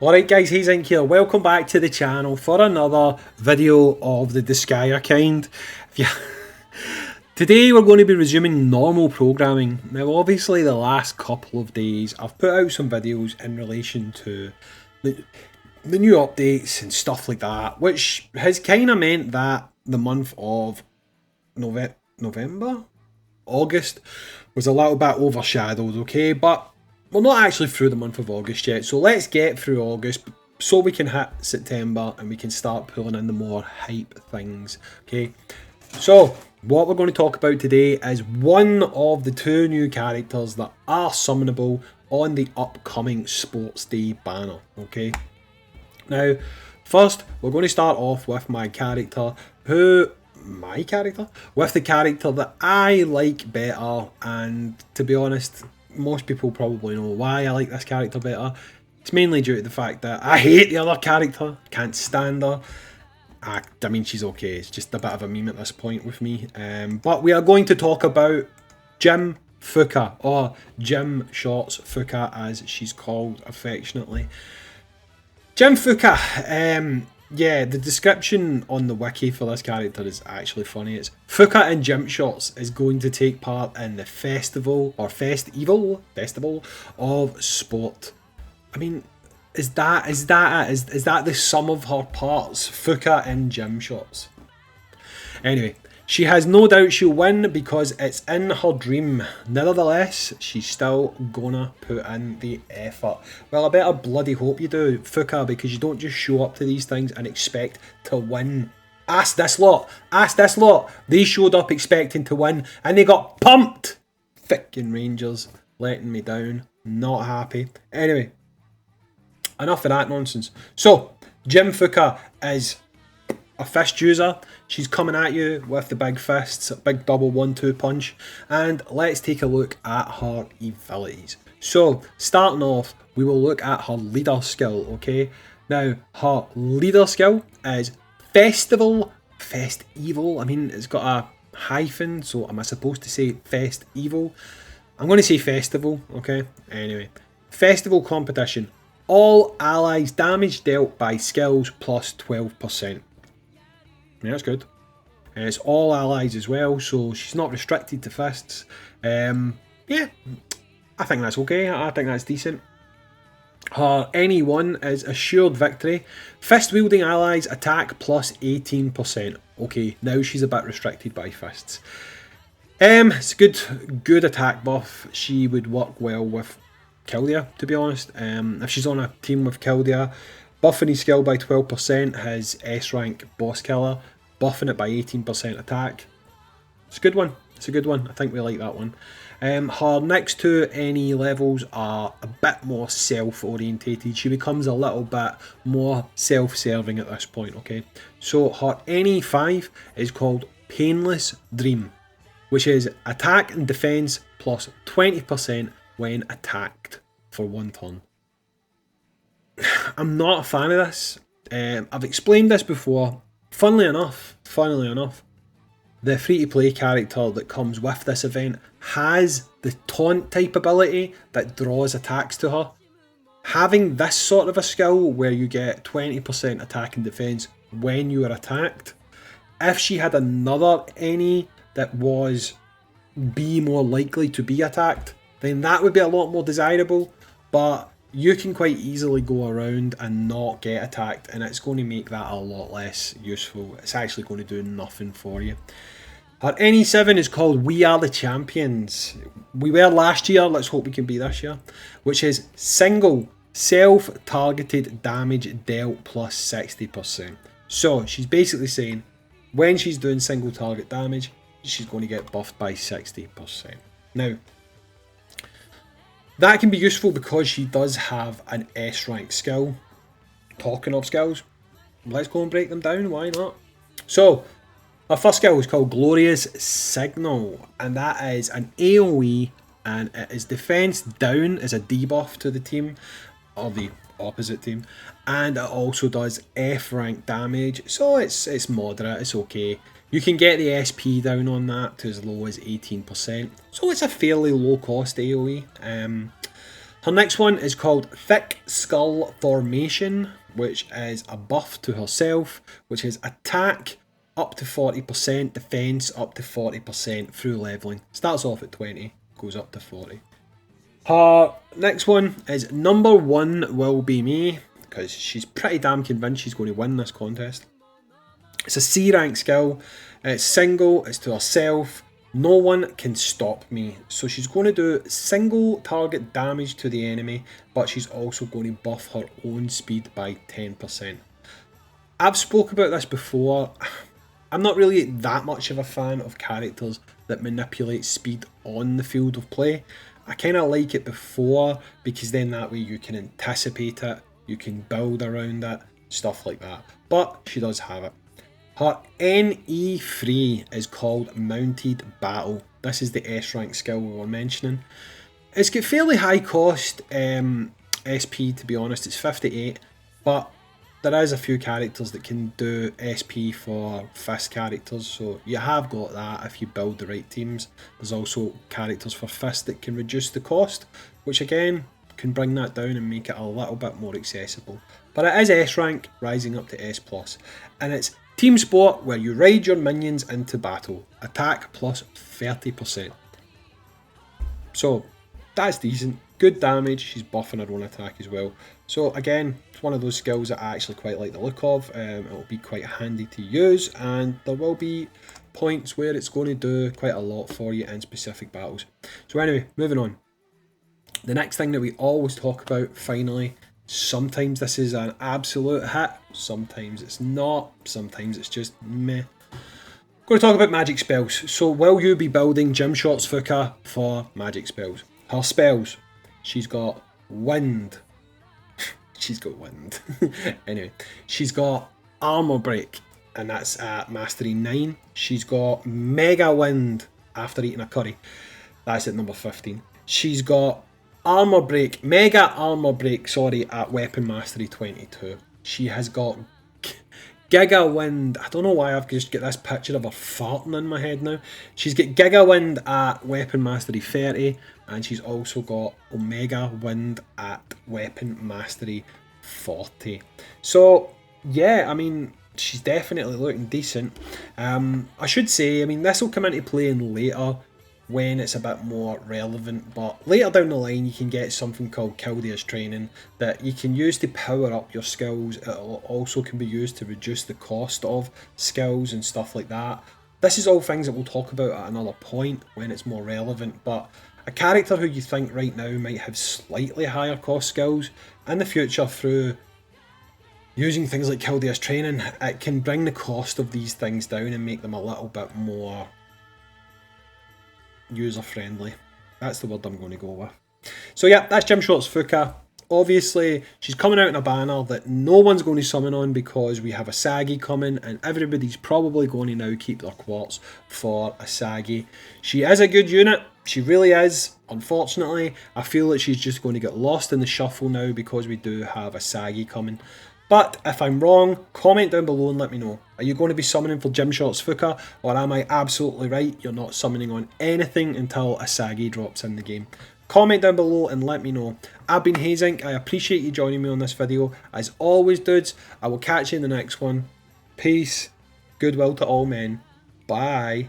Alright guys, Hayzink here. Welcome back to the channel for another video of the Disgaea kind. Today we're going to be resuming normal programming. Now obviously the last couple of days I've put out some videos in relation to the new updates and stuff like that, which has kind of meant that the month of August was a little bit overshadowed, okay? But we're not actually through the month of August yet, so let's get through August so we can hit September and we can start pulling in the more hype things, okay? So, what we're going to talk about today is one of the two new characters that are summonable on the upcoming Sports Day banner, okay? Now, first, we're going to start off with the character that I like better, and to be honest, most people probably know why I like this character better. It's mainly due to the fact that I hate the other character, can't stand her. I mean, she's okay, it's just a bit of a meme at this point with me. But we are going to talk about Gym Fuka, or Gym Shorts Fuka as she's called affectionately. Gym Fuka, yeah, the description on the wiki for this character is actually funny. It's Fuka in Gym Shorts is going to take part in the festival of sport. I mean, is that the sum of her parts? Fuka in Gym Shorts. Anyway, she has no doubt she'll win because it's in her dream. Nevertheless, she's still gonna put in the effort. Well, I better bloody hope you do, Fuka, because you don't just show up to these things and expect to win. Ask this lot. They showed up expecting to win and they got pumped. Frickin' Rangers letting me down. Not happy. Anyway, enough of that nonsense. So, Gym Fuka is a fist user. She's coming at you with the big fists, big double 1-2 punch, and let's take a look at her abilities. So, starting off, we will look at her leader skill, okay? Now, her leader skill is Festival. I mean, it's got a hyphen, so am I supposed to say Festival? I'm going to say Festival, okay? Anyway, Festival competition. All allies damage dealt by skills plus 12%. Yeah, that's good. And it's all allies as well, so she's not restricted to fists. Yeah, I think that's okay. I think that's decent. Her NE1 is assured victory. Fist wielding allies attack plus 18%. Okay, now she's a bit restricted by fists. It's a good attack buff. She would work well with Kildea, to be honest. If she's on a team with Kildea, buffing his skill by 12%, his S rank boss killer, buffing it by 18% attack. It's a good one. I think we like that one. Her next two NE levels are a bit more self-orientated. She becomes a little bit more self-serving at this point, okay? So her NE5 is called Painless Dream, which is attack and defense plus 20% when attacked for 1 turn. I'm not a fan of this. I've explained this before. Funnily enough, the free-to-play character that comes with this event has the taunt type ability that draws attacks to her. Having this sort of a skill where you get 20% attack and defense when you are attacked, if she had another any that was be more likely to be attacked, then that would be a lot more desirable, but you can quite easily go around and not get attacked, and it's going to make that a lot less useful. It's actually going to do nothing for you. Her NE7 is called We Are the Champions. We were last year, let's hope we can be this year, which is single self-targeted damage dealt plus 60%. So she's basically saying when she's doing single target damage, she's going to get buffed by 60%. Now, that can be useful because she does have an S rank skill. Talking of skills, let's go and break them down, why not? So, her first skill is called Glorious Signal, and that is an AoE, and it is defense down as a debuff to the team, or the opposite team, and it also does F rank damage, so it's moderate, it's okay. You can get the SP down on that to as low as 18%, so it's a fairly low cost AoE. Her next one is called Thick Skull Formation, which is a buff to herself, which is attack up to 40%, defense up to 40% through leveling. Starts off at 20, goes up to 40. Her next one is Number One Will Be Me, because she's pretty damn convinced she's going to win this contest. It's a C rank skill, it's single, it's to herself, no one can stop me. So she's going to do single target damage to the enemy, but she's also going to buff her own speed by 10%. I've spoke about this before. I'm not really that much of a fan of characters that manipulate speed on the field of play. I kind of like it before, because then that way you can anticipate it, you can build around it, stuff like that. But she does have it. Her NE3 is called Mounted Battle. This is the S rank skill we were mentioning. It's got fairly high cost SP, to be honest. It's 58, but there is a few characters that can do SP for fist characters, so you have got that if you build the right teams. There's also characters for fist that can reduce the cost, which again can bring that down and make it a little bit more accessible. But it is S rank, rising up to S+, and it's team sport where you ride your minions into battle. Attack plus 30%. So that's decent. Good damage. She's buffing her own attack as well. So again, it's one of those skills that I actually quite like the look of. It'll be quite handy to use, and there will be points where it's going to do quite a lot for you in specific battles. So anyway, moving on. The next thing that we always talk about, finally, sometimes this is an absolute hit, sometimes it's not, sometimes it's just meh. Going to talk about magic spells. So will you be building Gymshark's Fuka for magic spells? Her spells, she's got wind. She's got wind. Anyway, she's got armor break, and that's at mastery 9. She's got mega wind after eating a curry. That's at number 15. She's got armor break, mega armor break, sorry, at weapon mastery 22. She has got giga wind. I don't know why I've just got this picture of her farting in my head now. She's got giga wind at weapon mastery 30, and she's also got omega wind at weapon mastery 40. So yeah, I mean, she's definitely looking decent. I should say, I mean, this will come into play in later when it's a bit more relevant, but later down the line you can get something called Disgaearpg training that you can use to power up your skills. It also can be used to reduce the cost of skills and stuff like that. This is all things that we'll talk about at another point when it's more relevant, but a character who you think right now might have slightly higher cost skills, in the future through using things like Disgaearpg training, it can bring the cost of these things down and make them a little bit more user friendly. That's the word I'm going to go with. So yeah, that's Gymshark's Fuka. Obviously, she's coming out in a banner that no one's going to summon on because we have a Sagi coming, and everybody's probably going to now keep their quartz for a Sagi. She is a good unit. She really is. Unfortunately, I feel that she's just going to get lost in the shuffle now because we do have a Sagi coming. But if I'm wrong, comment down below and let me know. Are you going to be summoning for Gymshark's Fuka, or am I absolutely right? You're not summoning on anything until a Sagi drops in the game. Comment down below and let me know. I've been Hayzink. I appreciate you joining me on this video. As always, dudes, I will catch you in the next one. Peace. Goodwill to all men. Bye.